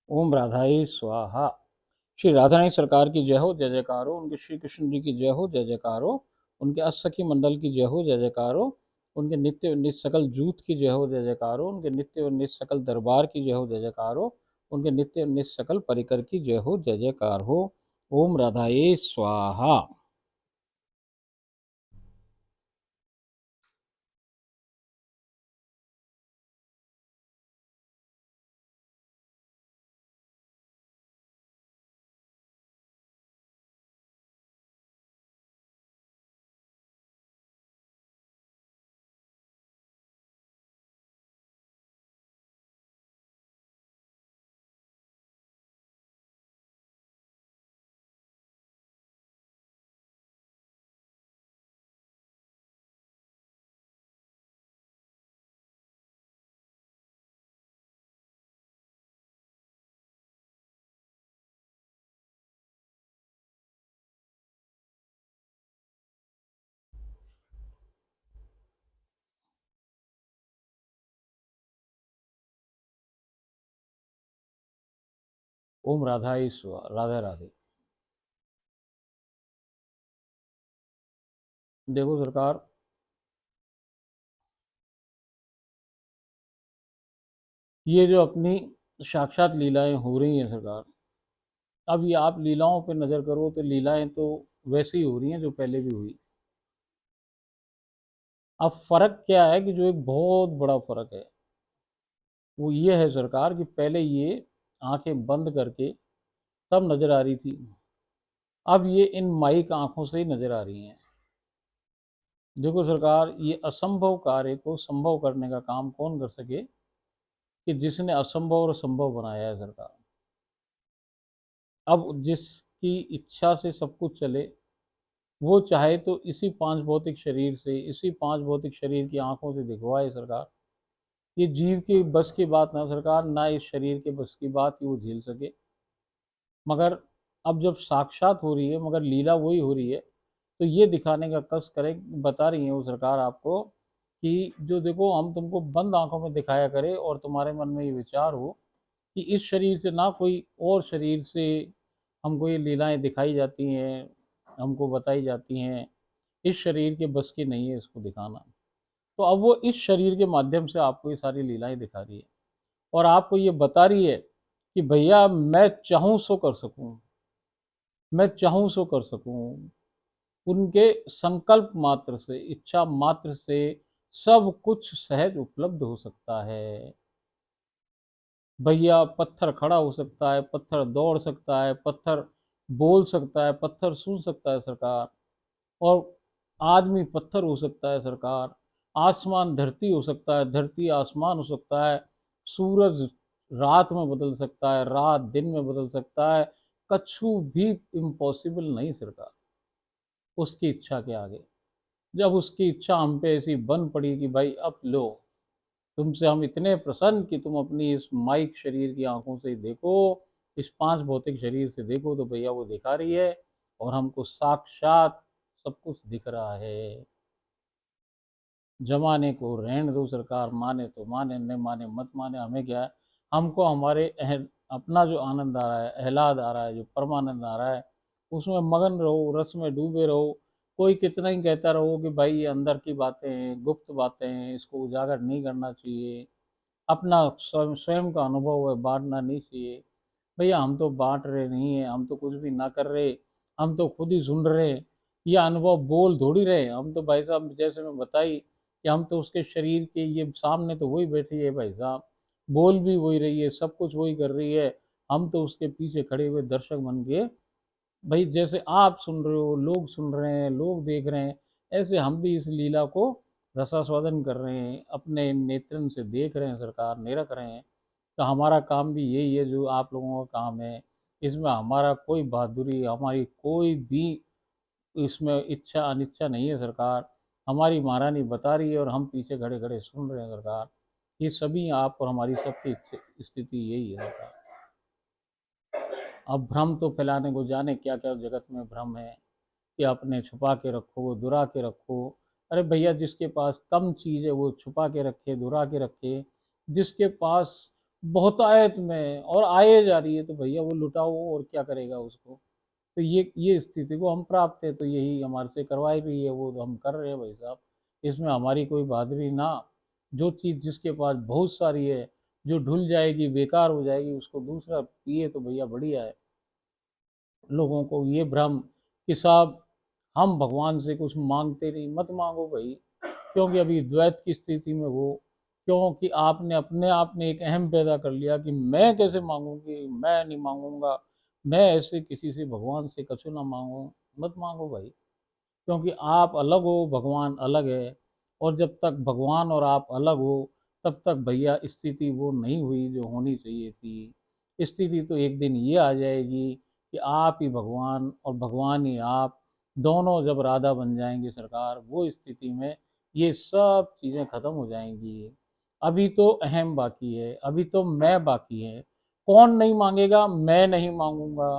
ओम राधाई स्वाहा। श्री राधारानी सरकार की जय हो, जय जयकार हो। उनके श्री कृष्ण जी की जय हो, जय जयकार हो। उनके अष्टसखी मंडल की जय हो, जय जयकार हो। उनके नित्य नित सकल जूथ की जय हो, जय जयकार हो। उनके नित्य और नित सकल दरबार की जय हो, जय जयकार हो। उनके नित्य और नित सकल परिकर की जय हो, जय जयकार हो। ओम राधाए स्वाहा। ओम राधाई स्वाहा। राधे राधे। देखो सरकार, ये जो अपनी साक्षात लीलाएं हो रही हैं सरकार, अब ये आप लीलाओं पे नजर करो तो लीलाएं तो वैसी ही हो रही हैं जो पहले भी हुई। अब फर्क क्या है कि जो एक बहुत बड़ा फर्क है वो ये है सरकार कि पहले ये आंखें बंद करके तब नजर आ रही थी, अब ये इन माइक आंखों से ही नजर आ रही हैं। देखो सरकार, ये असंभव कार्य को संभव करने का काम कौन कर सके कि जिसने असंभव और संभव बनाया है सरकार। अब जिसकी इच्छा से सब कुछ चले, वो चाहे तो इसी पांच भौतिक शरीर से, इसी पांच भौतिक शरीर की आंखों से दिखवाए सरकार। ये जीव की बस की बात ना सरकार, ना इस शरीर के बस की बात कि वो झेल सके। मगर अब जब साक्षात हो रही है, मगर लीला वही हो रही है, तो ये दिखाने का कष्ट करें, बता रही है वो सरकार आपको कि जो देखो हम तुमको बंद आंखों में दिखाया करे और तुम्हारे मन में ये विचार हो कि इस शरीर से ना कोई और शरीर से हमको ये लीलाएं दिखाई जाती हैं, हमको बताई जाती हैं, इस शरीर के बस की नहीं है इसको दिखाना। तो अब वो इस शरीर के माध्यम से आपको ये सारी लीलाएं दिखा रही है और आपको ये बता रही है कि भैया मैं चाहूं सो कर सकूं, मैं चाहूं सो कर सकूं। उनके संकल्प मात्र से, इच्छा मात्र से सब कुछ सहज उपलब्ध हो सकता है। भैया पत्थर खड़ा हो सकता है, पत्थर दौड़ सकता है, पत्थर बोल सकता है, पत्थर सुन सकता है सरकार। और आदमी पत्थर हो सकता है सरकार। आसमान धरती हो सकता है, धरती आसमान हो सकता है। सूरज रात में बदल सकता है, रात दिन में बदल सकता है। कछु भी इम्पॉसिबल नहीं सरकार उसकी इच्छा के आगे। जब उसकी इच्छा हम पे ऐसी बन पड़ी कि भाई अब लो, तुमसे हम इतने प्रसन्न कि तुम अपनी इस माइक शरीर की आंखों से देखो, इस पांच भौतिक शरीर से देखो, तो भैया वो दिखा रही है और हमको साक्षात सब कुछ दिख रहा है। जमाने को रहने दो सरकार, माने तो माने, न माने मत माने, हमें क्या है। हमको हमारे अपना जो आनंद आ रहा है, आह्लाद आ रहा है, जो परमानंद आ रहा है, उसमें मगन रहो, रस में डूबे रहो। कोई कितना ही कहता रहो कि भाई ये अंदर की बातें हैं, गुप्त बातें हैं, इसको उजागर नहीं करना चाहिए, अपना स्वयं स्वयं का अनुभव है, बांटना नहीं चाहिए। भैया हम तो बांट रहे नहीं है, हम तो कुछ भी ना कर रहे, हम तो खुद ही सुन रहे। ये अनुभव बोल थोड़ी रहे हम तो भाई साहब, जैसे मैं बताई कि हम तो उसके शरीर के ये सामने तो वही बैठी है भाई साहब, बोल भी वही रही है, सब कुछ वही कर रही है। हम तो उसके पीछे खड़े हुए दर्शक बन के, भाई जैसे आप सुन रहे हो, लोग सुन रहे हैं, लोग देख रहे हैं, ऐसे हम भी इस लीला को रसास्वादन कर रहे हैं, अपने नेत्रन से देख रहे हैं सरकार, निरख रहे हैं। तो हमारा काम भी यही है जो आप लोगों का काम है। इसमें हमारा कोई बहादुरी, हमारी कोई भी इसमें इच्छा अनिच्छा नहीं है सरकार। हमारी महारानी बता रही है और हम पीछे खड़े खड़े सुन रहे हैं सरकार। ये सभी आप और हमारी सबकी स्थिति यही है सरकार। अब भ्रम तो फैलाने को जाने क्या क्या जगत में भ्रम है कि अपने छुपा के रखो, दुरा के रखो। अरे भैया जिसके पास कम चीज़ है वो छुपा के रखे, दुरा के रखे। जिसके पास बहुतायत में और आए जा रही है, तो भैया वो लुटाओ और क्या करेगा उसको। तो ये स्थिति को हम प्राप्त है, तो यही हमारे से करवाई रही है, वो तो हम कर रहे हैं भाई साहब। इसमें हमारी कोई बहादुरी ना। जो चीज़ जिसके पास बहुत सारी है, जो ढुल जाएगी बेकार हो जाएगी, उसको दूसरा पिए तो भैया बढ़िया है। लोगों को ये भ्रम कि साहब हम भगवान से कुछ मांगते नहीं, मत मांगो भाई। क्योंकि अभी द्वैत की स्थिति में हो, क्योंकि आपने अपने आप में एक अहम पैदा कर लिया कि मैं कैसे मांगूंगी, मैं नहीं मांगूंगा, मैं ऐसे किसी से भगवान से कछु ना मांगू। मत मांगो भाई। क्योंकि आप अलग हो, भगवान अलग है। और जब तक भगवान और आप अलग हो, तब तक भैया स्थिति वो नहीं हुई जो होनी चाहिए थी। स्थिति तो एक दिन ये आ जाएगी कि आप ही भगवान और भगवान ही आप, दोनों जब राधा बन जाएंगे सरकार, वो स्थिति में ये सब चीज़ें खत्म हो जाएंगी। अभी तो अहम बाकी है, अभी तो मैं बाकी है। कौन नहीं मांगेगा, मैं नहीं मांगूंगा।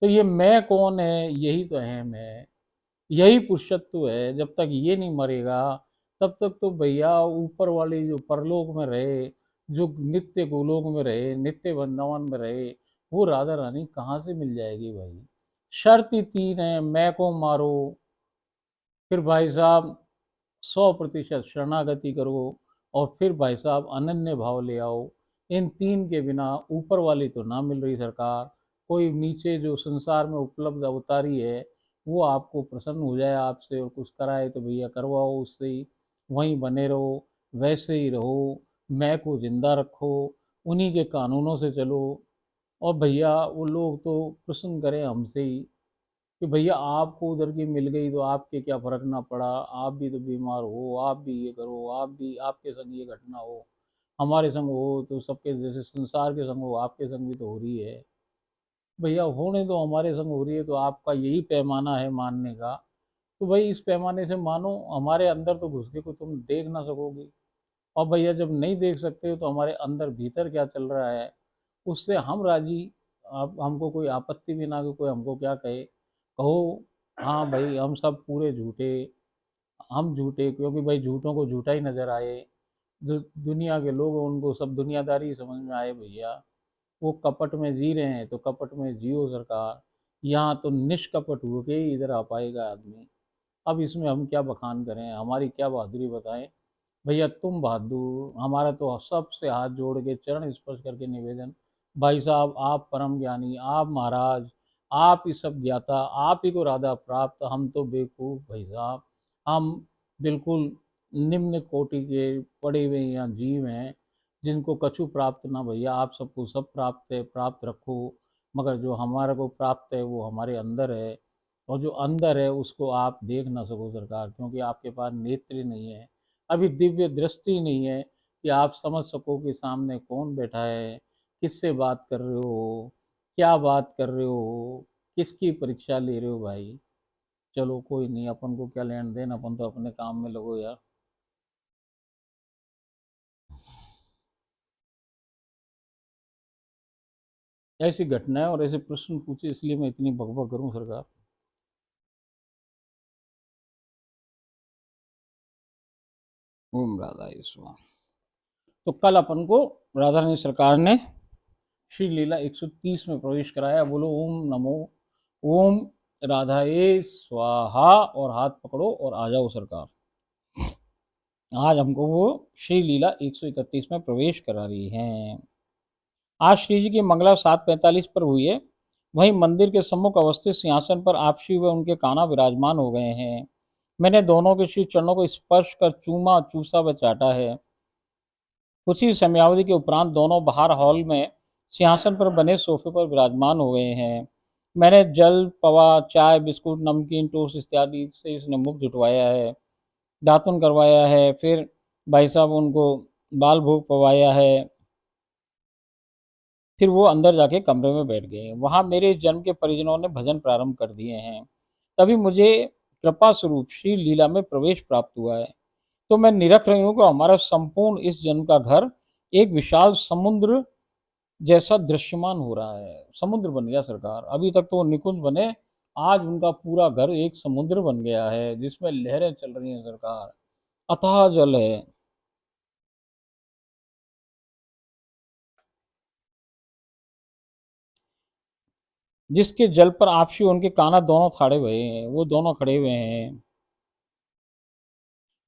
तो ये मैं कौन है, यही तो अहम है। यही पुरुषत्व है। जब तक ये नहीं मरेगा, तब तक तो भैया ऊपर वाले जो परलोक में रहे, जो नित्य गोलोक में रहे, नित्य वृंदावन में रहे, वो राधा रानी कहाँ से मिल जाएगी भाई। शर्त ही तीन है, मैं को मारो, फिर भाई साहब 100% शरणागति करो, और फिर भाई साहब अनन्य भाव ले आओ। इन तीन के बिना ऊपर वाली तो ना मिल रही सरकार। कोई नीचे जो संसार में उपलब्ध अवतारी है, वो आपको प्रसन्न हो जाए आपसे और कुछ कराए तो भैया करवाओ उससे ही। वहीं बने रहो, वैसे ही रहो, मैं को जिंदा रखो, उन्हीं के कानूनों से चलो। और भैया वो लोग तो प्रसन्न करें हमसे ही कि भैया आपको उधर की मिल गई तो आपके क्या फर्क ना पड़ा, आप भी तो बीमार हो, आप भी ये करो, आप भी आपके संग ये घटना हो, हमारे संग हो तो सबके, जैसे संसार के संग हो आपके संग भी तो हो रही है। भैया होने तो हमारे संग हो रही है, तो आपका यही पैमाना है मानने का। तो भाई इस पैमाने से मानो, हमारे अंदर तो घुस के को तुम देख ना सकोगी। और भैया जब नहीं देख सकते हो तो हमारे अंदर भीतर क्या चल रहा है उससे हम राजी। आप हमको कोई आपत्ति भी ना कि कोई हमको क्या कहे, कहो। हाँ भाई हम सब पूरे झूठे, हम झूठे, क्योंकि भाई झूठों को झूठा ही नजर आए। जो दुनिया के लोग हैं उनको सब दुनियादारी ही समझ में आए भैया। वो कपट में जी रहे हैं तो कपट में जियो सरकार। यहाँ तो निष्कपट हो के ही इधर आ पाएगा आदमी। अब इसमें हम क्या बखान करें, हमारी क्या बहादुरी बताएं। भैया तुम बहादुर, हमारा तो सबसे हाथ जोड़ के चरण स्पर्श करके निवेदन, भाई साहब आप परम ज्ञानी, आप महाराज, आप ही सब ज्ञाता, आप ही को राधा प्राप्त, हम तो बेवकूफ़ भाई साहब। हम बिल्कुल निम्न कोटि के पड़े हुए यहाँ जीव हैं, जिनको कछु प्राप्त ना भैया। आप सबको सब प्राप्त है, प्राप्त रखो। मगर जो हमारे को प्राप्त है वो हमारे अंदर है, और जो अंदर है उसको आप देख ना सको सरकार, क्योंकि आपके पास नेत्र नहीं है, अभी दिव्य दृष्टि नहीं है कि आप समझ सको कि सामने कौन बैठा है, किससे बात कर रहे हो, क्या बात कर रहे हो, किसकी परीक्षा ले रहे हो भाई। चलो कोई नहीं, अपन को क्या लेन देन, अपन तो अपने काम में लगो यार। ऐसी घटना है और ऐसे प्रश्न पूछे, इसलिए मैं इतनी बकबक करूं सरकार। ओम राधा ईश्वर। तो कल अपन को राधा रानी सरकार ने श्री लीला 130 में प्रवेश कराया। बोलो ओम नमो, ओम राधाए स्वाहा, और हाथ पकड़ो और आ जाओ सरकार। आज हमको वो श्री लीला 131 में प्रवेश करा रही हैं। आज श्री जी की मंगला 7:45 पर हुई है। वहीं मंदिर के सम्मुख अवस्थित सिंहासन पर आप श्री व उनके कान्हा विराजमान हो गए हैं। मैंने दोनों के श्री चरणों को स्पर्श कर चूमा, चूसा व चाटा है। कुछ ही समयावधि के उपरांत दोनों बाहर हॉल में सिंहासन पर बने सोफे पर विराजमान हो गए हैं। मैंने जल, पवा, चाय, बिस्कुट, नमकीन, टोस्ट इत्यादि से इसने मुख जुटवाया है, दातुन करवाया है। फिर भाई साहब उनको बाल भोग पवाया है। फिर वो अंदर जाके कमरे में बैठ गए। वहां मेरे इस जन्म के परिजनों ने भजन प्रारंभ कर दिए हैं। तभी मुझे कृपा स्वरूप श्री लीला में प्रवेश प्राप्त हुआ है। तो मैं निरख रही हूँ कि हमारा संपूर्ण इस जन्म का घर एक विशाल समुद्र जैसा दृश्यमान हो रहा है। समुद्र बन गया सरकार। अभी तक तो वो निकुंज बने, आज उनका पूरा घर एक समुद्र बन गया है जिसमें लहरें चल रही हैं सरकार। अथाह जल है। जिसके जल पर आपसी उनके काना दोनों थाड़े हुए हैं, वो दोनों खड़े हुए हैं।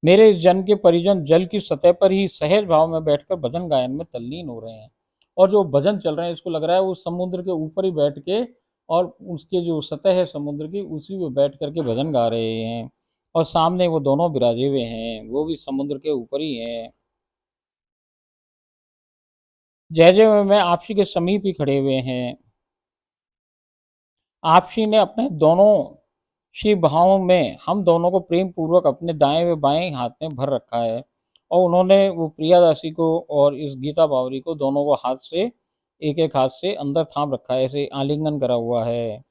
मेरे इस जन के परिजन जल की सतह पर ही सहज भाव में बैठकर भजन गायन में तल्लीन हो रहे हैं। और जो भजन चल रहे हैं, इसको लग रहा है वो समुद्र के ऊपर ही बैठ के, और उसके जो सतह है समुद्र की, उसी पे बैठ करके भजन गा रहे हैं। और सामने वो दोनों विराजे हुए हैं, वो भी समुद्र के ऊपर ही हैं। जय जय में आपसी के समीप ही खड़े हुए हैं। आपसी ने अपने दोनों शिव भावों में हम दोनों को प्रेम पूर्वक अपने दाएं व बाएं हाथ में भर रखा है। और उन्होंने वो प्रियादासी को और इस गीता बावरी को दोनों को हाथ से, एक एक हाथ से अंदर थाम रखा है, ऐसे आलिंगन करा हुआ है।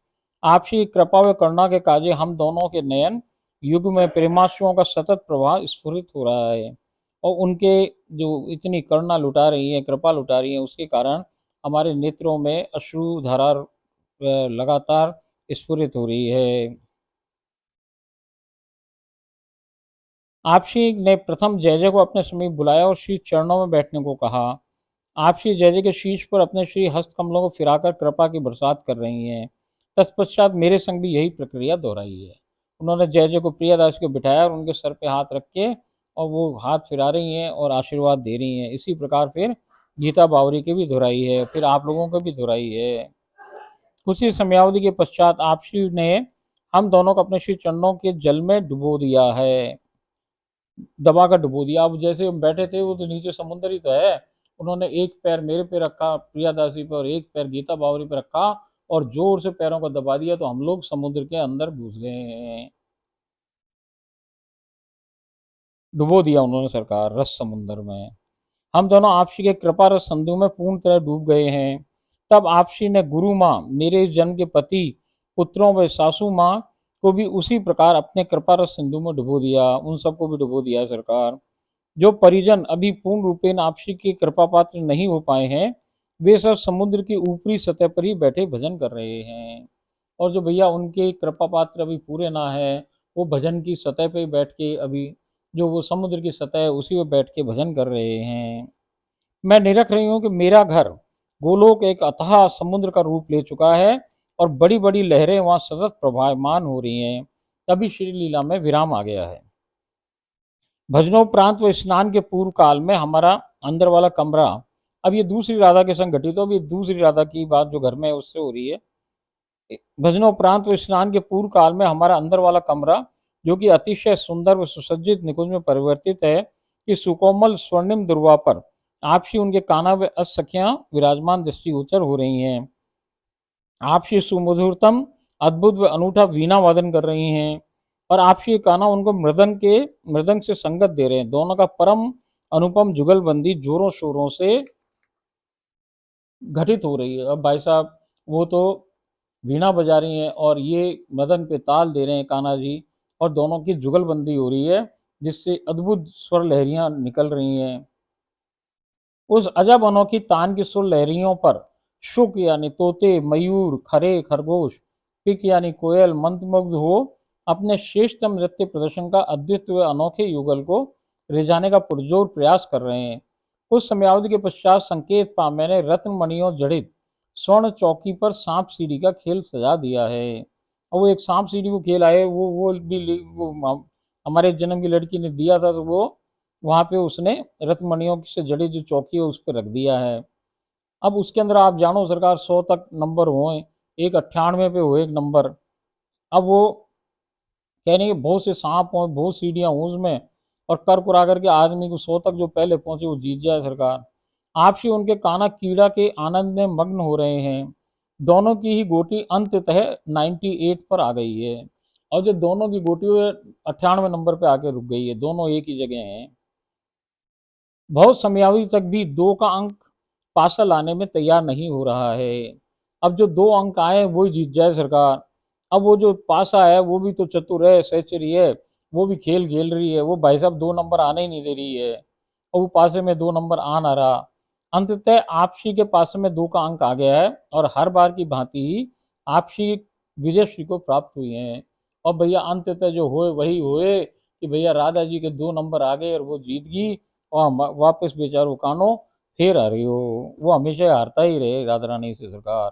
आपसी कृपा व करुणा के काजे हम दोनों के नयन युग में प्रेमाश्रुओं का सतत प्रवाह स्फुरित हो रहा है। और उनके जो इतनी करुणा लुटा रही है, कृपा लुटा रही है, उसके कारण हमारे नेत्रों में अश्रु धारा लगातार स्फुरित हो रही है। आपसी ने प्रथम जयजय को अपने समीप बुलाया और श्री चरणों में बैठने को कहा। आपसी जयजय के शीश पर अपने श्री हस्त कमलों को फिराकर कृपा की बरसात कर रही हैं। तत्पश्चात मेरे संग भी यही प्रक्रिया दोहराई है। उन्होंने जयजय को प्रियदास को बिठाया और उनके सर पे हाथ रख के, और वो हाथ फिरा रही हैं और आशीर्वाद दे रही हैं। इसी प्रकार फिर गीता बावरी की भी दोहराई है, फिर आप लोगों को भी दोहराई है। उसी समयावधि के पश्चात आपसी ने हम दोनों को अपने श्री चरणों के जल में डुबो दिया है, दबा कर डुबो दिया। अब जैसे हम बैठे थे, वो तो नीचे समुद्र ही तो है। उन्होंने एक पैर मेरे पे रखा प्रियादासी पे, और एक पैर गीता बावरी पे रखा, और जोर से पैरों को दबा दिया, तो हम लोग समुद्र के अंदर घुस गए हैं। डुबो दिया उन्होंने सरकार रस समुद्र में। हम दोनों आपसी के कृपा रस संधु में पूर्ण तरह डूब गए हैं। तब आपसी ने गुरु माँ, मेरे इस जन्म के पति, पुत्रों व सासू माँ को भी उसी प्रकार अपने कृपा रस सिंधु में डुबो दिया। उन सबको भी डुबो दिया सरकार। जो परिजन अभी पूर्ण रूपेण आपसी के कृपा पात्र नहीं हो पाए हैं, वे सब समुद्र की ऊपरी सतह पर ही बैठे भजन कर रहे हैं। और जो भैया उनके कृपा पात्र अभी पूरे ना है, वो भजन की सतह पे ही बैठ के, अभी जो वो समुद्र की सतह है उसी पे बैठ के भजन कर रहे हैं। मैं निरख रही हूँ कि मेरा घर गोलोक एक अथाह समुद्र का रूप ले चुका है, और बड़ी बड़ी लहरें वहां सतत प्रभायमान हो रही हैं। तभी श्री लीला में विराम आ गया है। भजनोपरांत व स्नान के पूर्व काल में हमारा अंदर वाला कमरा, अब ये दूसरी राधा के संग घटित हो, अभी दूसरी राधा की बात जो घर में है उससे हो रही है। भजनोपरांत व स्नान के पूर्व काल में हमारा अंदर वाला कमरा, जो कि अतिशय सुंदर व सुसज्जित निकुंज में परिवर्तित है, कि सुकोमल स्वर्णिम दुर्वा पर आपसी उनके काना व असखियां विराजमान दृष्टिगोचर हो रही हैं। आपसी सुमधुरतम अद्भुत व अनूठा वीणा वादन कर रही हैं, और आपसी काना उनको मृदंग से संगत दे रहे हैं। दोनों का परम अनुपम जुगलबंदी जोरों शोरों से घटित हो रही है। अब भाई साहब, वो तो वीणा बजा रही हैं और ये मदन पे ताल दे रहे हैं कान्हा जी, और दोनों की जुगलबंदी हो रही है, जिससे अद्भुत स्वर लहरियां निकल रही हैं। उस अजब अनोखी तान की सुर लहरियों पर शुक यानी तोते, मयूर, खरे, खरगोश, पिक यानी कोयल मंत्रमुग्ध हो अपने श्रेष्ठतम नृत्य प्रदर्शन का अद्वितीय अनोखे युगल को रिझाने का पुरजोर प्रयास कर रहे हैं। कुछ समयावधि के पश्चात संकेत पा मैंने रत्न मणियों जड़ित स्वर्ण चौकी पर सांप सीढ़ी का खेल सजा दिया है। और वो एक सांप सीढ़ी को खेल आए, वो भी हमारे जन्म की लड़की ने दिया था, तो वो वहां पे उसने रत्नमणियों से जड़ी जो चौकी है उस पर रख दिया है। अब उसके अंदर आप जानो सरकार 100 तक नंबर हो, एक 98 पे हो एक नंबर। अब वो कहने के बहुत से सांप हो, बहुत सीढ़ियां हो उसमें, और कर कुरा करके आदमी को 100 तक जो पहले पहुंचे वो जीत जाए सरकार। आपसी उनके काना कीड़ा के आनंद में मग्न हो रहे हैं। दोनों की ही गोटी अंततः 98 पर आ गई है, और जो दोनों की गोटी 98 नंबर पे आके रुक गई है। दोनों एक ही जगह हैं। बहुत समयावधि तक भी 2 का अंक पासा लाने में तैयार नहीं हो रहा है। अब जो 2 अंक आए वही जीत जाए सरकार। अब वो जो पासा है वो भी तो चतुर है, सहचरी है, वो भी खेल खेल रही है। वो भाई साहब 2 नंबर आने ही नहीं दे रही है, और वो पासे में 2 नंबर आ ना रहा। अंततः आपसी के पासे में 2 का अंक आ गया है, और हर बार की भांति ही आपसी विजय श्री को प्राप्त हुई है। और भैया अंततः जो हुए वही हुए, कि भैया राधा जी के 2 नंबर आ गए और वो जीत गई। और वापस बेचारो कानो फिर आ रही हो। वो हमेशा हारता ही रहे राधा रानी से सरकार।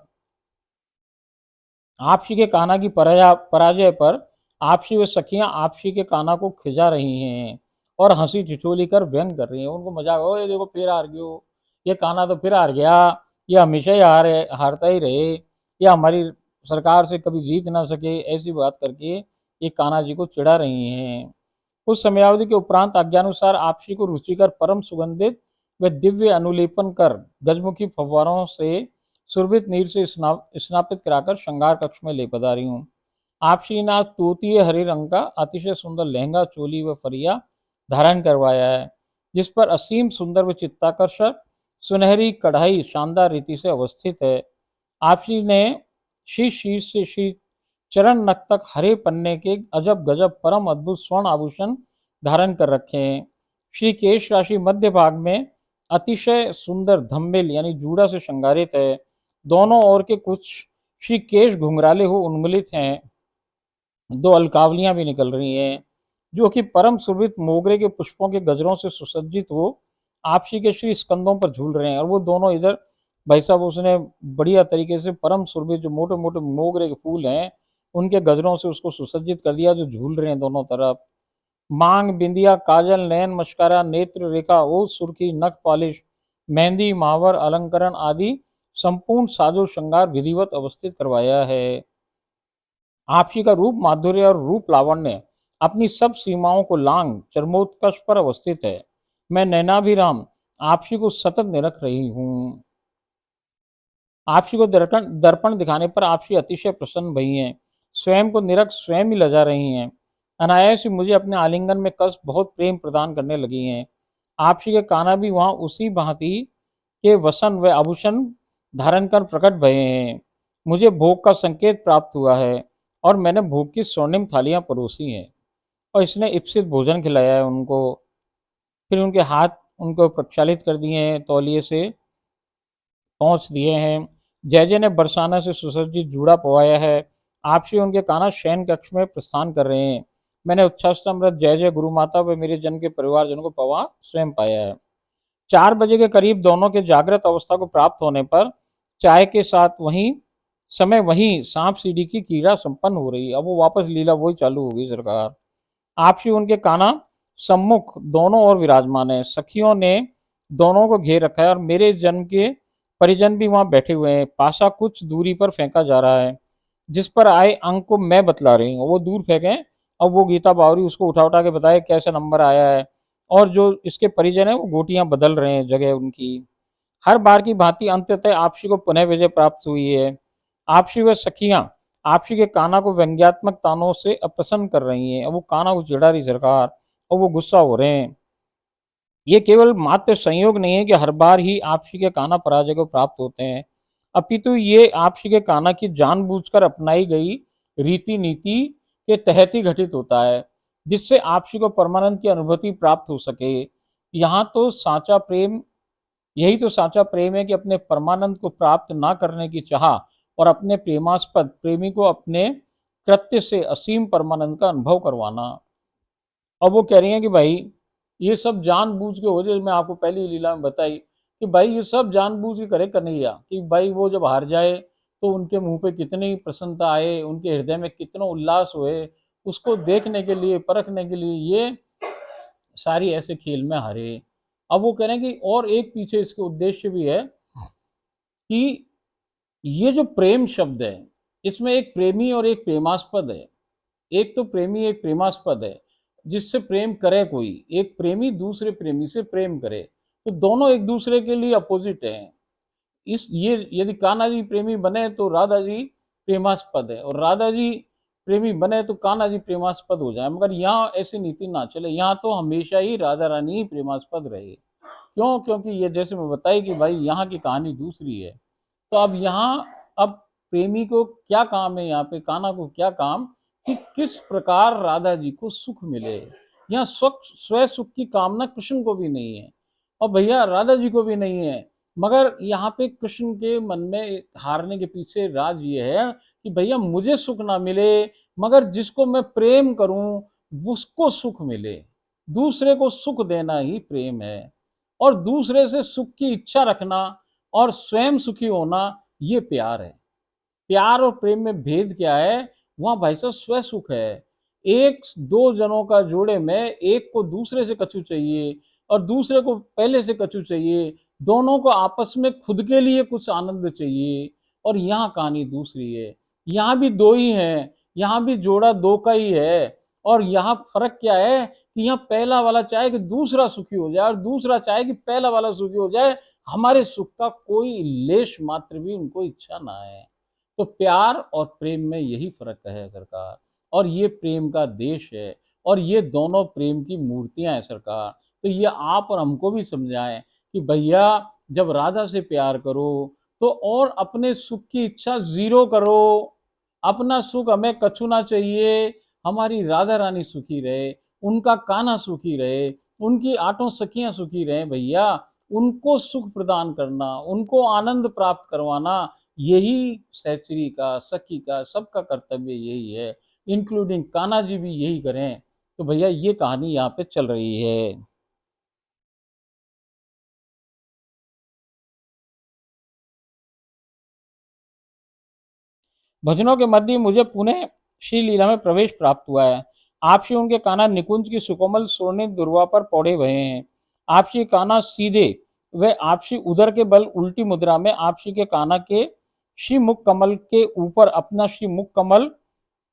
आपसी के कान्हा की पराजय पर आपसी व सखियां आपसी के कान्हा को खिजा रही हैं और हंसी ठिठोली कर व्यंग कर रही हैं। उनको मजाक, हो ये देखो फिर हार गयो, ये कान्हा तो फिर हार गया, ये हमेशा ही हारता ही रहे, ये हमारी सरकार से कभी जीत ना सके, ऐसी बात करके ये कान्हा जी को चिढ़ा रही हैं। कुछ समयावधि के उपरांत आज्ञानुसार आपसी को रुचिकर परम सुगंधित व दिव्य अनुलेपन कर गजमुखी फव्वारों से सुरभित नीर से स्नापित कराकर श्रृंगार कक्ष में ले पधारी हूँ। आपसी ने आज तोतीय हरे रंग का अतिशय सुंदर लहंगा, चोली व फरिया धारण करवाया है, जिस पर असीम सुंदर व चित्ताकर्षक सुनहरी कढ़ाई शानदार रीति से अवस्थित है। आपसी ने शीश शीश से शीश चरण नख तक हरे पन्ने के अजब गजब परम अद्भुत स्वर्ण आभूषण धारण कर रखे हैं। श्री केश राशि मध्य भाग में अतिशय सुंदर धम्मेल यानी जूड़ा से श्रृंगारित है। दोनों ओर के कुछ श्री केश घुंघराले हो उन्मूलित हैं। दो अलकावलियां भी निकल रही हैं, जो कि परम सुरभित मोगरे के पुष्पों के गजरों से सुसज्जित हो आपसी के श्री स्कंदों पर झूल रहे हैं। और वो दोनों इधर भाई साहब उसने बढ़िया तरीके से परम सुरभित जो मोटे मोटे मोगरे के फूल हैं उनके गजरों से उसको सुसज्जित कर दिया, जो झूल रहे हैं दोनों तरफ। मांग, बिंदिया, काजल, नयन मस्कारा, नेत्र रेखा, ओठ सुर्खी, नख पॉलिश, मेहंदी, महावर, अलंकरण आदि संपूर्ण साजो श्रृंगार विधिवत अवस्थित करवाया है। आपसी का रूप माधुर्य और रूप लावण्य अपनी सब सीमाओं को लांग चरमोत्कर्ष पर अवस्थित है। मैं नैनाभिराम आपसी को सतत निरख रही हूँ। आपसी को दर्पण दर्पण दिखाने पर आपसी अतिशय प्रसन्न भई हैं। स्वयं को निरख स्वयं ही लजा रही हैं। अनायास ही मुझे अपने आलिंगन में कस बहुत प्रेम प्रदान करने लगी हैं। आपसी के कान्हा भी वहां उसी भांति के वसन व आभूषण धारण कर प्रकट भये हैं। मुझे भोग का संकेत प्राप्त हुआ है और मैंने भोग की स्वर्णिम थालियां परोसी हैं और इसने इप्सित भोजन खिलाया है उनको। फिर उनके हाथ उनको प्रक्षालित कर दिए हैं, तौलिए से पहुंच दिए हैं। जय जय ने बरसाना से सुसज्जित जूड़ा पवाया है। आपसे उनके कान्हा शयन कक्ष में प्रस्थान कर रहे हैं। मैंने उच्छास्तमृत जय जय गुरु माता व मेरे जन के परिवारजनों को पवा स्वयं पाया है। 4 बजे के करीब दोनों के जागृत अवस्था को प्राप्त होने पर चाय के साथ वहीं सांप सीढ़ी की क्रीड़ा संपन्न हो रही है। अब वो वापस लीला वही चालू होगी सरकार। आपसी उनके कान्हा सम्मुख दोनों ओर विराजमान है। सखियों ने दोनों को घेर रखा है और मेरे जन के परिजन भी वहां बैठे हुए हैं। पासा कुछ दूरी पर फेंका जा रहा है, जिस पर आए अंक को मैं बतला रही हूँ। वो दूर फेंके, अब वो गीता बावरी उसको उठा उठा के बताए कैसा नंबर आया है। और जो इसके परिजन है वो गोटियां बदल रहे हैं जगह उनकी। हर बार की भांति अंततः आपसी को पुनः विजय प्राप्त हुई है। आपसी व सखियां आपसी के कान्हा को व्यंग्यात्मक तानों से अप्रसन्न कर रही हैं। अब वो कान्हा को चिढ़ा रही सरकार और वो गुस्सा हो रहे हैं। ये केवल मात्र संयोग नहीं है कि हर बार ही आपसी के कान्हा पराजय को प्राप्त होते हैं, अपितु ये आपसी के कान्हा की जानबूझकर अपनाई गई रीति नीति के तहत ही घटित होता है, जिससे आपसी को परमानंद की अनुभूति प्राप्त हो सके। यहाँ तो साचा प्रेम यही तो साचा प्रेम है कि अपने परमानंद को प्राप्त ना करने की चाह और अपने प्रेमास्पद प्रेमी को अपने कृत्य से असीम परमानंद का अनुभव करवाना। अब वो कह रही हैं कि भाई ये सब जानबूझ के हो जाए। मैं आपको पहली लीला में बताई कि भाई ये सब जानबूझ के करे कन्हैया, कि भाई वो जब हार जाए तो उनके मुंह पे कितनी प्रसन्नता आए, उनके हृदय में कितना उल्लास हुए, उसको देखने के लिए परखने के लिए ये सारी ऐसे खेल में हारे। अब वो कह रहे हैं कि और एक पीछे इसके उद्देश्य भी है कि ये जो प्रेम शब्द है इसमें एक प्रेमी और एक प्रेमास्पद है। एक तो प्रेमी एक प्रेमास्पद है जिससे प्रेम करे कोई, एक प्रेमी दूसरे प्रेमी से प्रेम करे, तो दोनों एक दूसरे के लिए अपोजिट हैं। इस ये यदि कान्हा जी प्रेमी बने तो राधा जी प्रेमास्पद है, और राधा जी प्रेमी बने तो कान्हा जी प्रेमास्पद हो जाए। मगर यहाँ ऐसी नीति ना चले, यहाँ तो हमेशा ही राधा रानी ही प्रेमास्पद रहे। क्यों? क्योंकि ये जैसे मैं बताई कि भाई यहाँ की कहानी दूसरी है। तो अब यहाँ अब प्रेमी को क्या काम है, यहाँ पे कान्हा को क्या काम कि किस प्रकार राधा जी को सुख मिले। यहाँ स्व सुख की कामना कृष्ण को भी नहीं है और भैया राधा जी को भी नहीं है। मगर यहाँ पे कृष्ण के मन में हारने के पीछे राज ये है कि भैया मुझे सुख ना मिले, मगर जिसको मैं प्रेम करूं उसको सुख मिले। दूसरे को सुख देना ही प्रेम है, और दूसरे से सुख की इच्छा रखना और स्वयं सुखी होना ये प्यार है। प्यार और प्रेम में भेद क्या है, वहां भाई साहब स्व सुख है। एक दो जनों का जोड़े में एक को दूसरे से कछु चाहिए और दूसरे को पहले से कछु चाहिए, दोनों को आपस में खुद के लिए कुछ आनंद चाहिए। और यहाँ कहानी दूसरी है, यहाँ भी दो ही हैं, यहाँ भी जोड़ा दो का ही है। और यहाँ फर्क क्या है कि यहाँ पहला वाला चाहे कि दूसरा सुखी हो जाए और दूसरा चाहे कि पहला वाला सुखी हो जाए, हमारे सुख का कोई लेश मात्र भी उनको इच्छा ना है। तो प्यार और प्रेम में यही फर्क है सरकार, और ये प्रेम का देश है, और ये दोनों प्रेम की मूर्तियां हैं सरकार। तो ये आप और हमको भी समझाएं कि भैया जब राधा से प्यार करो तो और अपने सुख की इच्छा जीरो करो, अपना सुख हमें कछु ना चाहिए, हमारी राधा रानी सुखी रहे, उनका कान्हा सुखी रहे, उनकी आठों सखियां सुखी रहे भैया, उनको सुख प्रदान करना, उनको आनंद प्राप्त करवाना, यही सहचरी का, सखी का, सबका कर्तव्य यही है, इंक्लूडिंग कान्हा जी भी यही करें। तो भैया ये कहानी यहाँ पे चल रही है। भजनों के मध्य मुझे पुनः श्री लीला में प्रवेश प्राप्त हुआ है। आप श्री उनके कान्हा निकुंज की सुकोमल स्वर्णित दुर्वा पर पौड़े भये हैं। आप श्री कान्हा सीधे व आप श्री उदर के बल उल्टी मुद्रा में आप श्री के कान्हा के श्री मुख कमल के ऊपर अपना श्री मुख कमल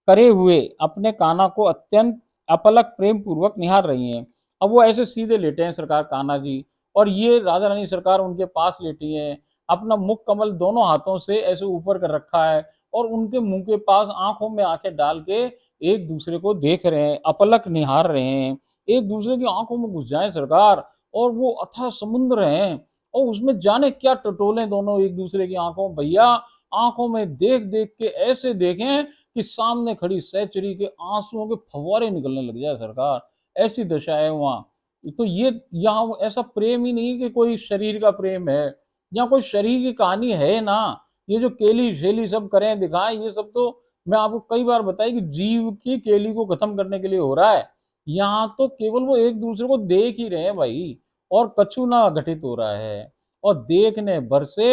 करे हुए अपने कान्हा को अत्यंत अपलक प्रेम पूर्वक निहार रही हैं। अब वो ऐसे सीधे लेटे हैं सरकार कान्हा जी, और ये राधा रानी सरकार उनके पास लेटी हैं, अपना मुख कमल दोनों हाथों से ऐसे ऊपर कर रखा है और उनके मुंह के पास आंखों में आंखें डाल के एक दूसरे को देख रहे हैं, अपलक निहार रहे हैं, एक दूसरे की आंखों में घुस जाए सरकार। और वो अथाह समुद्र है और उसमें जाने क्या टटोले दोनों एक दूसरे की आंखों, भैया आंखों में देख देख के ऐसे देखें कि सामने खड़ी सहचरी के आंसुओं के फव्वारे निकलने लग जाए सरकार, ऐसी दशा है वहां। तो ये यहाँ ऐसा प्रेम ही नहीं कि कोई शरीर का प्रेम है, यहाँ कोई शरीर की कहानी है ना। ये जो केली शेली सब करें दिखाएं, ये सब तो मैं आपको कई बार बताई कि जीव की केली को खत्म करने के लिए हो रहा है। यहाँ तो केवल वो एक दूसरे को देख ही रहे हैं भाई, और कछु ना घटित हो रहा है। और देखने भर से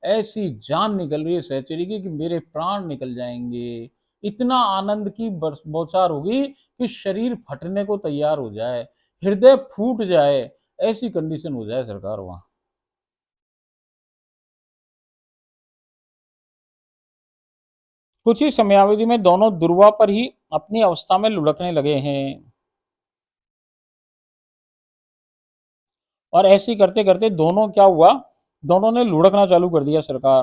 ऐसी जान निकल रही है सहचरी की कि मेरे प्राण निकल जाएंगे, इतना आनंद की बौछार होगी कि शरीर फटने को तैयार हो जाए, हृदय फूट जाए, ऐसी कंडीशन हो जाए सरकार वहां। कुछ ही समयावधि में दोनों दुर्वा पर ही अपनी अवस्था में लुढ़कने लगे हैं। और ऐसे ही करते करते दोनों क्या हुआ, दोनों ने लुढ़कना चालू कर दिया सरकार।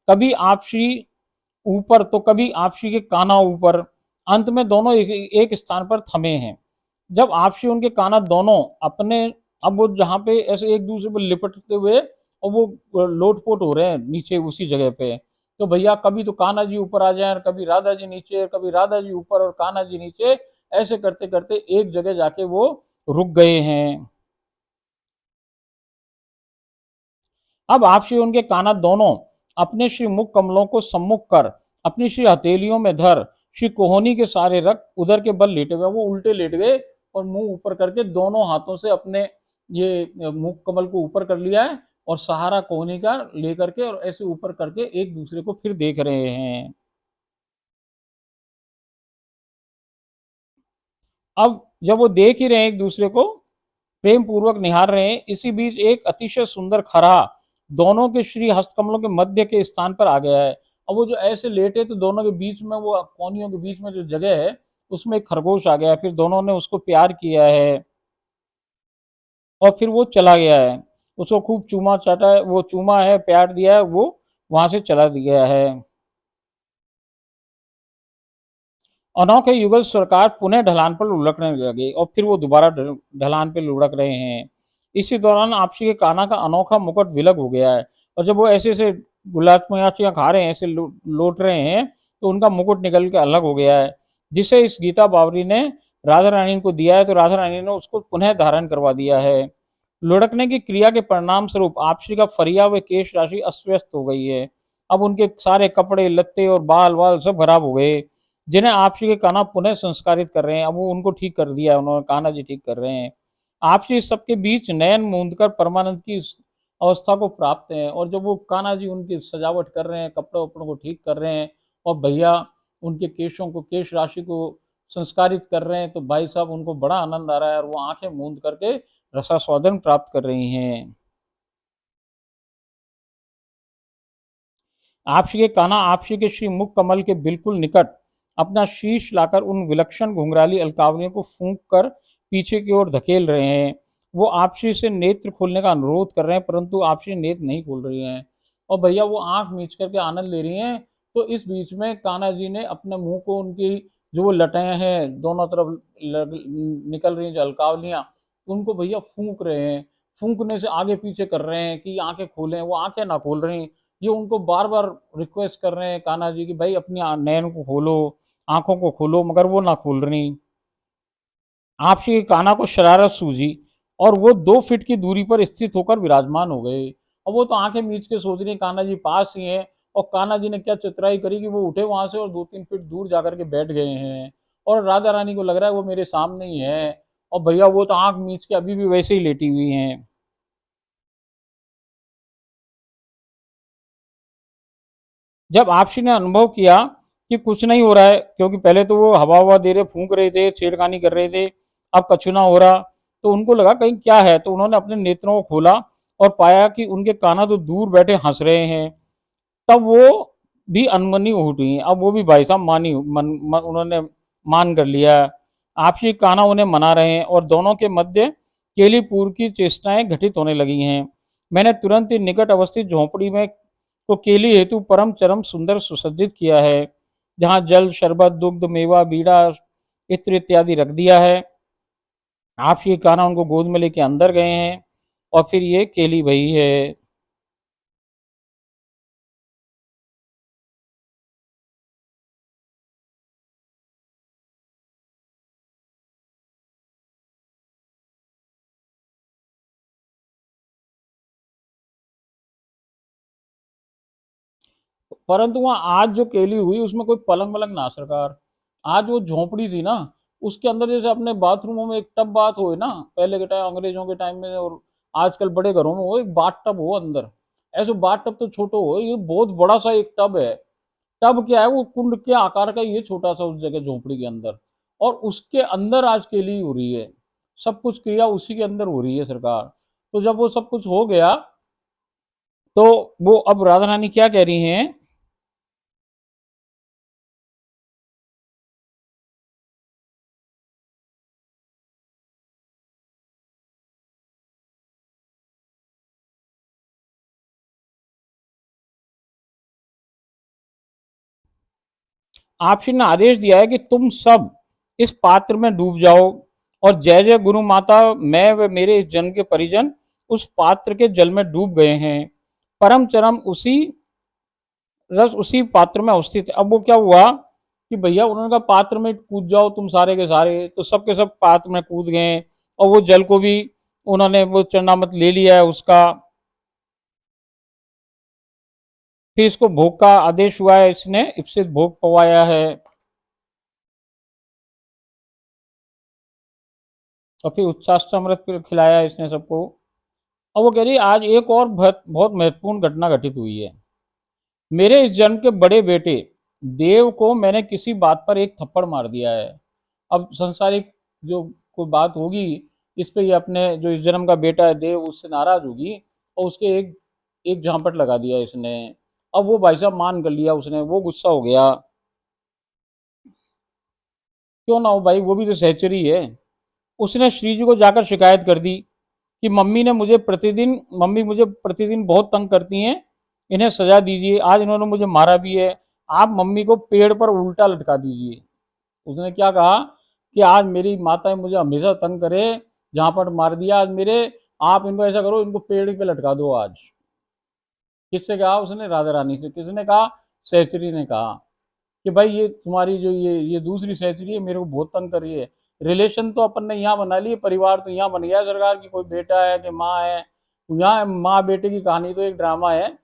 कभी आपसी ऊपर तो कभी आपसी के कान्हा ऊपर, अंत में दोनों एक स्थान पर थमे हैं। जब आपसी उनके कान्हा दोनों अपने, अब वो जहाँ पे ऐसे एक दूसरे पर लिपटते हुए और वो लोटपोट हो रहे हैं नीचे उसी जगह पे, तो भैया कभी तो कान्हा जी ऊपर आ जाए, कभी राधा जी नीचे, कभी राधा जी ऊपर और कान्हा जी नीचे, ऐसे करते करते एक जगह जाके वो रुक गए हैं। अब आप श्री उनके कान्हा दोनों अपने श्री मुख कमलों को सम्मुख कर अपनी श्री हथेलियों में धर श्री कोहनी के सारे रक्त उधर के बल लेटे हुए, वो उल्टे लेट गए और मुंह ऊपर करके दोनों हाथों से अपने ये मुख कमल को ऊपर कर लिया है और सहारा कोहनी का लेकर के और ऐसे ऊपर करके एक दूसरे को फिर देख रहे हैं। अब जब वो देख ही रहे हैं एक दूसरे को, प्रेम पूर्वक निहार रहे हैं, इसी बीच एक अतिशय सुंदर खरा दोनों के श्री हस्तकमलों के मध्य के स्थान पर आ गया है। अब वो जो ऐसे लेटे तो दोनों के बीच में, वो कोनियों के बीच में जो जगह है उसमें एक खरगोश आ गया है, फिर दोनों ने उसको प्यार किया है और फिर वो चला गया है। उसको खूब चूमा चाटा है, वो चूमा है, प्यार दिया है, वो वहां से चला गया है। अनोखे युगल सरकार पुनः ढलान पर लुढ़कने लगे और फिर वो दोबारा ढलान पर लुढ़क रहे हैं। इसी दौरान आपसी के कान्हा का अनोखा मुकुट विलग हो गया है, और जब वो ऐसे ऐसे गुलाब मयाचियाँ खा रहे हैं, ऐसे लौट रहे हैं, तो उनका मुकुट निकल के अलग हो गया है, जिसे इस गीता बावरी ने राधा रानी को दिया है, तो राधा रानी ने उसको पुनः धारण करवा दिया है। लुढ़कने की क्रिया के परिणाम स्वरूप आपसी का फरिया व केश राशि अस्त व्यस्त हो गई है। अब उनके सारे कपड़े लत्ते और बाल वाल सब खराब हो गए, जिन्हें आपसी के कान्हा पुनः संस्कारित कर रहे हैं। अब वो उनको ठीक कर दिया, उन्होंने कान्हा जी ठीक कर रहे हैं। आपसी सबके बीच नयन मूंद कर परमानंद की अवस्था को प्राप्त है, और जब वो कान्हा जी उनकी सजावट कर रहे हैं, कपड़े वपड़ों को ठीक कर रहे हैं, और भैया उनके केशों को, केश राशि को संस्कारित कर रहे हैं, तो भाई साहब उनको बड़ा आनंद आ रहा है और वो आंखें मूंद करके रसास्वादन प्राप्त कर रही हैं। आपसी के कान्हा आपसी के श्री मुख कमल के बिल्कुल निकट अपना शीश लाकर उन विलक्षण घुंघराली अलकावलियों को फूंक कर पीछे की ओर धकेल रहे हैं। वो आपसी से नेत्र खोलने का अनुरोध कर रहे हैं, परंतु आपसी नेत्र नहीं खोल रही हैं और भैया वो आंख मीच करके आनंद ले रही हैं। तो इस बीच में कान्हा जी ने अपने मुंह को, उनकी जो वो लटाएं हैं दोनों तरफ निकल रही हैं जो अलकावलियां, उनको भैया फूंक रहे हैं। फूंकने से आगे पीछे कर रहे हैं कि आंखें खोलें, वो आंखें ना खोल रही। ये उनको बार बार रिक्वेस्ट कर रहे हैं कान्हा जी की, भाई अपनी नैन को खोलो, आंखों को खोलो, मगर वो ना खोल रही। आपसी के कान्हा को शरारत सूझी और वो 2 फीट की दूरी पर स्थित होकर विराजमान हो गए। और वो तो आंखें मीच के सोच रही हैं, कान्हा जी पास ही हैं। और कान्हा जी ने क्या चितराई करी कि वो उठे वहां से और 2-3 फीट दूर जाकर के बैठ गए हैं। और राधा रानी को लग रहा है वो मेरे सामने ही है। और भैया वो तो आंख मीच के अभी भी वैसे ही लेटी हुई हैं। जब आपसी ने अनुभव किया कि कुछ नहीं हो रहा है, क्योंकि पहले तो वो हवा हवा दे रहे, फूंक रहे थे, छेड़खानी कर रहे थे, अब कछु ना हो रहा, तो उनको लगा कहीं क्या है। तो उन्होंने अपने नेत्रों को खोला और पाया कि उनके कान्हा तो दूर बैठे हंस रहे हैं। तब वो भी अनमनी हो उठी। अब वो भी भाई साहब उन्होंने मान कर लिया। आपसी कान्हा उन्हें मना रहे हैं और दोनों के मध्य केलीपुर की चेष्टाएं घटित होने लगी हैं। मैंने तुरंत ही निकट अवस्थित झोंपड़ी में को केली हेतु परम चरम सुंदर सुसज्जित किया है, जहाँ जल, शरबत, दुग्ध, मेवा, बीड़ा, इत्र इत्यादि रख दिया है। आपसी कान्हा उनको गोद में लेके अंदर गए हैं और फिर ये केली भई है। परंतु वहाँ आज जो केली हुई उसमें कोई पलंग वलंग ना सरकार। आज वो झोंपड़ी थी ना, उसके अंदर जैसे अपने बाथरूमों में एक टब बाथ हो ना, पहले के टाइम अंग्रेजों के टाइम में और आजकल बड़े घरों में, वो एक बाथ टब हो अंदर। ऐसे बाथ टब तो छोटो हो, ये बहुत बड़ा सा एक टब है। टब क्या है, वो कुंड के आकार का, ये छोटा सा उस जगह झोंपड़ी के अंदर। और उसके अंदर आज केली हो रही है, सब कुछ क्रिया उसी के अंदर हो रही है सरकार। तो जब वो सब कुछ हो गया, तो वो अब राधा रानी क्या कह रही हैं। आपसी ने आदेश दिया है कि तुम सब इस पात्र में डूब जाओ और जय जय गुरु माता, मैं व मेरे इस जन के परिजन उस पात्र के जल में डूब गए हैं। परम चरम उसी रस उसी पात्र में अवस्थित है। अब वो क्या हुआ कि भैया उन्होंने कहा पात्र में कूद जाओ तुम सारे के सारे, तो सब के सब पात्र में कूद गए। और वो जल को भी उन्होंने वो चरणामत ले लिया है उसका। फिर इसको भोग का आदेश हुआ है, इसने इप्सित भोग पवाया है और फिर उच्चाष्टामृत खिलाया है इसने सबको। अब वो कह रही आज एक और बहुत बहुत महत्वपूर्ण घटना घटित हुई है। मेरे इस जन्म के बड़े बेटे देव को मैंने किसी बात पर एक थप्पड़ मार दिया है। अब संसारिक जो कोई बात होगी इस पे, ये अपने जो इस जन्म का बेटा है देव, उससे नाराज होगी और उसके एक एक झापट लगा दिया इसने। अब वो भाई साहब मान कर लिया उसने, वो गुस्सा हो गया। क्यों ना हो भाई, वो भी तो सहचरी है। उसने श्री जी को जाकर शिकायत कर दी कि मम्मी मुझे प्रतिदिन बहुत तंग करती हैं, इन्हें सजा दीजिए, आज इन्होंने मुझे मारा भी है, आप मम्मी को पेड़ पर उल्टा लटका दीजिए। उसने क्या कहा कि आज मेरी माता मुझे हमेशा तंग करे, जहां पर मार दिया आज मेरे, आप इनको ऐसा करो, इनको पेड़ पे लटका दो आज। किससे कहा उसने? राधा रानी से। किसने कहा? सहचरी ने कहा कि भाई ये तुम्हारी जो ये दूसरी सहचरी है, मेरे को बहुत तंग कर रही है। रिलेशन तो अपन ने यहाँ बना लिए, परिवार तो यहाँ बन गया सरकार की, कोई बेटा है कि माँ है। यहाँ माँ बेटे की कहानी तो एक ड्रामा है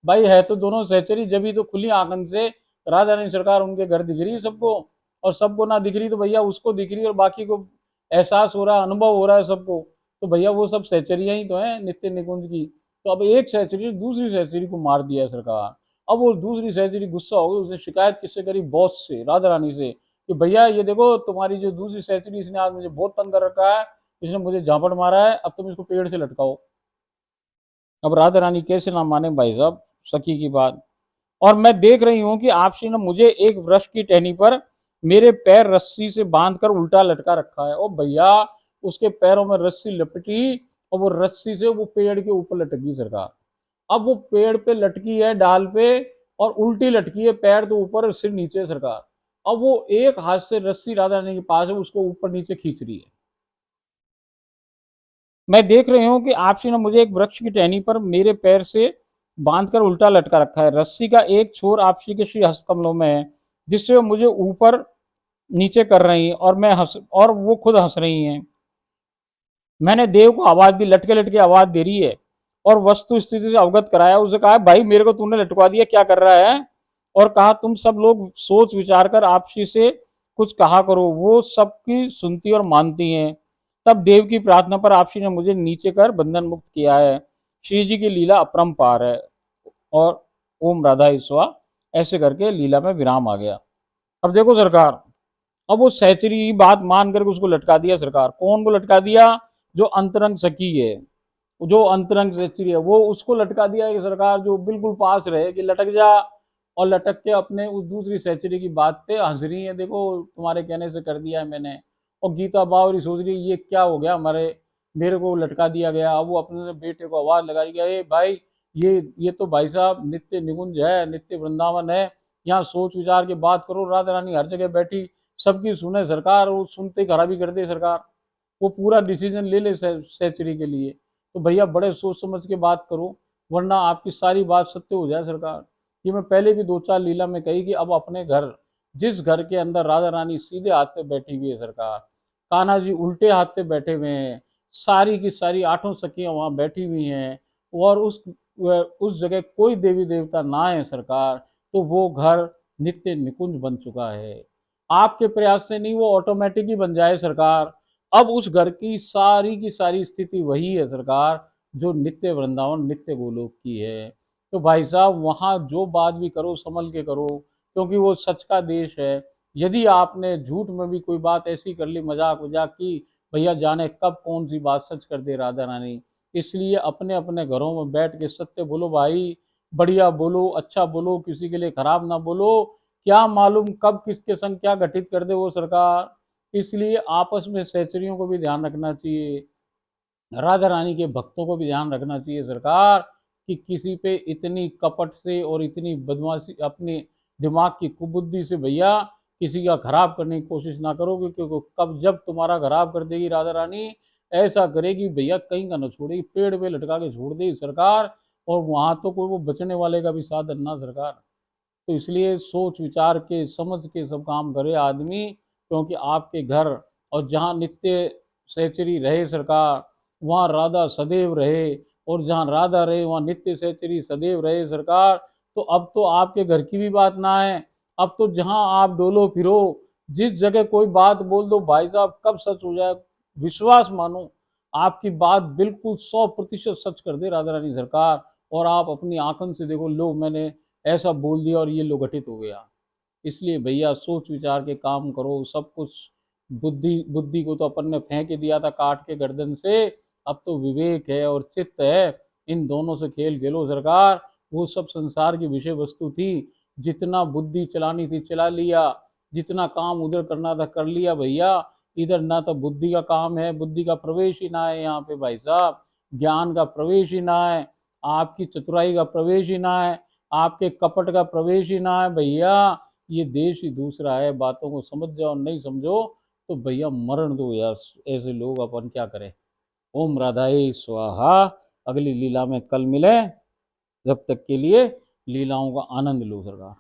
भाई, है तो दोनों सहचरी। जब ही तो खुली आंखन से राधा रानी सरकार उनके घर दिख रही है सबको, और सबको ना दिख रही तो भैया उसको दिख रही, और बाकी को एहसास हो रहा है, अनुभव हो रहा है सबको। तो भैया वो सब सहचरियां ही तो हैं नित्य निकुंज की। तो अब एक सहचरी दूसरी सहचरी को मार दिया है सरकार। अब वो दूसरी सहचरी गुस्सा हो गई, उसने शिकायत किससे करी, बॉस से, राधा रानी से, कि भैया ये देखो तुम्हारी जो दूसरी सहचरी, इसने आज मुझे बहुत तंग कर रखा है, इसने मुझे झापड़ मारा है, अब तुम इसको पेड़ से लटकाओ। अब राधा रानी कैसे ना माने भाई साहब सखी की बात। और मैं देख रही हूं कि आपसी ने मुझे एक वृक्ष की टहनी पर मेरे पैर रस्सी से बांध कर उल्टा लटका रखा है। ओ भैया, उसके पैरों में रस्सी लपटी और वो रस्सी से वो पेड़ के ऊपर लटकी सरकार। अब वो पेड़ पे लटकी है, डाल पे, और उल्टी लटकी है, पैर तो ऊपर सिर नीचे सरकार। अब वो एक हाथ से रस्सी राधा रानी के पास है, उसको ऊपर नीचे खींच रही है। मैं देख रही हूँ कि आपसी ने मुझे एक वृक्ष की टहनी पर मेरे पैर से बांधकर उल्टा लटका रखा है। रस्सी का एक छोर आपसी के श्री हस्तकमलों में है, जिससे वो मुझे ऊपर नीचे कर रही है, और मैं हंस और वो खुद हंस रही हैं। मैंने देव को आवाज दी, लटके लटके आवाज दे रही है, और वस्तु स्थिति से अवगत कराया। उसे कहा, भाई मेरे को तूने लटका दिया, क्या कर रहा है? और कहा, तुम सब लोग सोच विचार कर आपसी से कुछ कहा करो। वो सबकी सुनती और मानती हैं। तब देव की प्रार्थना पर आपसी ने मुझे नीचे कर बंधन मुक्त किया है। श्री जी की लीला अपरंपार है। और ओम राधा ईश्वा, ऐसे करके लीला में विराम आ गया। अब देखो सरकार, अब वो सहचरी बात मान करके उसको लटका दिया सरकार। कौन को लटका दिया? जो अंतरंग सखी है, जो अंतरंग सहचरी है, वो उसको लटका दिया है सरकार, जो बिल्कुल पास रहे कि लटक जा। और लटक के अपने उस दूसरी सहचरी की बात पे हंस रही है, देखो तुम्हारे कहने से कर दिया है मैंने। और गीता बावरी सोच रही ये क्या हो गया, हमारे मेरे को लटका दिया गया। अब वो अपने बेटे को आवाज लगा रही है, भाई ये तो भाई साहब नित्य निकुंज है, नित्य वृंदावन है, यहाँ सोच विचार के बात करो। राधा रानी हर जगह बैठी, सबकी सुने सरकार, वो सुनते खराबी कर दे सरकार, वो पूरा डिसीजन ले ले सेंचुरी के लिए। तो भैया बड़े सोच समझ के बात करो, वरना आपकी सारी बात सत्य हो जाए सरकार। ये मैं पहले भी दो चार लीला में कही कि अब अपने घर, जिस घर के अंदर राधा रानी सीधे हाथ पे बैठी हुई है सरकार, कान्हा जी उल्टे हाथ पे बैठे हुए हैं, सारी की सारी आठों सखियां वहां बैठी हुई हैं, और उस जगह कोई देवी देवता ना है सरकार, तो वो घर नित्य निकुंज बन चुका है। आपके प्रयास से नहीं, वो ऑटोमेटिक ही बन जाए सरकार। अब उस घर की सारी स्थिति वही है सरकार, जो नित्य वृंदावन नित्य गोलोक की है। तो भाई साहब वहां जो बात भी करो संभल के करो, क्योंकि वो सच का देश है। यदि आपने झूठ में भी कोई बात ऐसी कर ली, मजाक वजाक की, भैया जाने कब कौन सी बात सच कर दे राधा रानी। इसलिए अपने अपने घरों में बैठ के सत्य बोलो भाई, बढ़िया बोलो, अच्छा बोलो, किसी के लिए खराब ना बोलो। क्या मालूम कब किसके संग क्या घटित कर दे वो सरकार। इसलिए आपस में सहचरियों को भी ध्यान रखना चाहिए, राधा रानी के भक्तों को भी ध्यान रखना चाहिए सरकार, कि किसी पे इतनी कपट से और इतनी बदमाशी, अपनी दिमाग की कुबुद्धि से भैया किसी का खराब करने की कोशिश ना करोगे, क्योंकि कब जब तुम्हारा खराब कर देगी राधा रानी, ऐसा करेगी भैया कहीं का न छोड़ेगी, पेड़ पे लटका के छोड़ देगी सरकार। और वहां तो कोई वो बचने वाले का भी साधन ना सरकार। तो इसलिए सोच विचार के समझ के सब काम करे आदमी, क्योंकि आपके घर और जहाँ नित्य सहचरी रहे सरकार, वहाँ राधा सदैव रहे, और जहाँ राधा रहे वहाँ नित्य सहचरी सदैव रहे सरकार। तो अब तो आपके घर की भी बात ना है, अब तो जहाँ आप डोलो फिरो, जिस जगह कोई बात बोल दो भाई साहब कब सच हो जाए, विश्वास मानो, आपकी बात बिल्कुल 100% सच कर दे राधा रानी सरकार। और आप अपनी आंखों से देखो, लो मैंने ऐसा बोल दिया और ये लो घटित हो गया। इसलिए भैया सोच विचार के काम करो, सब कुछ। बुद्धि बुद्धि को तो अपन ने फेंक ही दिया था काट के गर्दन से, अब तो विवेक है और चित्त है, इन दोनों से खेल खेलो सरकार। वो सब संसार की विषय वस्तु थी, जितना बुद्धि चलानी थी चला लिया, जितना काम उधर करना था कर लिया भैया। इधर ना तो बुद्धि का काम है, बुद्धि का प्रवेश ही ना है यहाँ पे भाई साहब, ज्ञान का प्रवेश ही ना है, आपकी चतुराई का प्रवेश ही ना है, आपके कपट का प्रवेश ही ना है भैया। ये देश ही दूसरा है, बातों को समझ जाओ, नहीं समझो तो भैया मरण दो यार, ऐसे लोग अपन क्या करें। ओम राधाई स्वाहा। अगली लीला में कल मिले, जब तक के लिए लीलाओं का आनंद लो सरकार।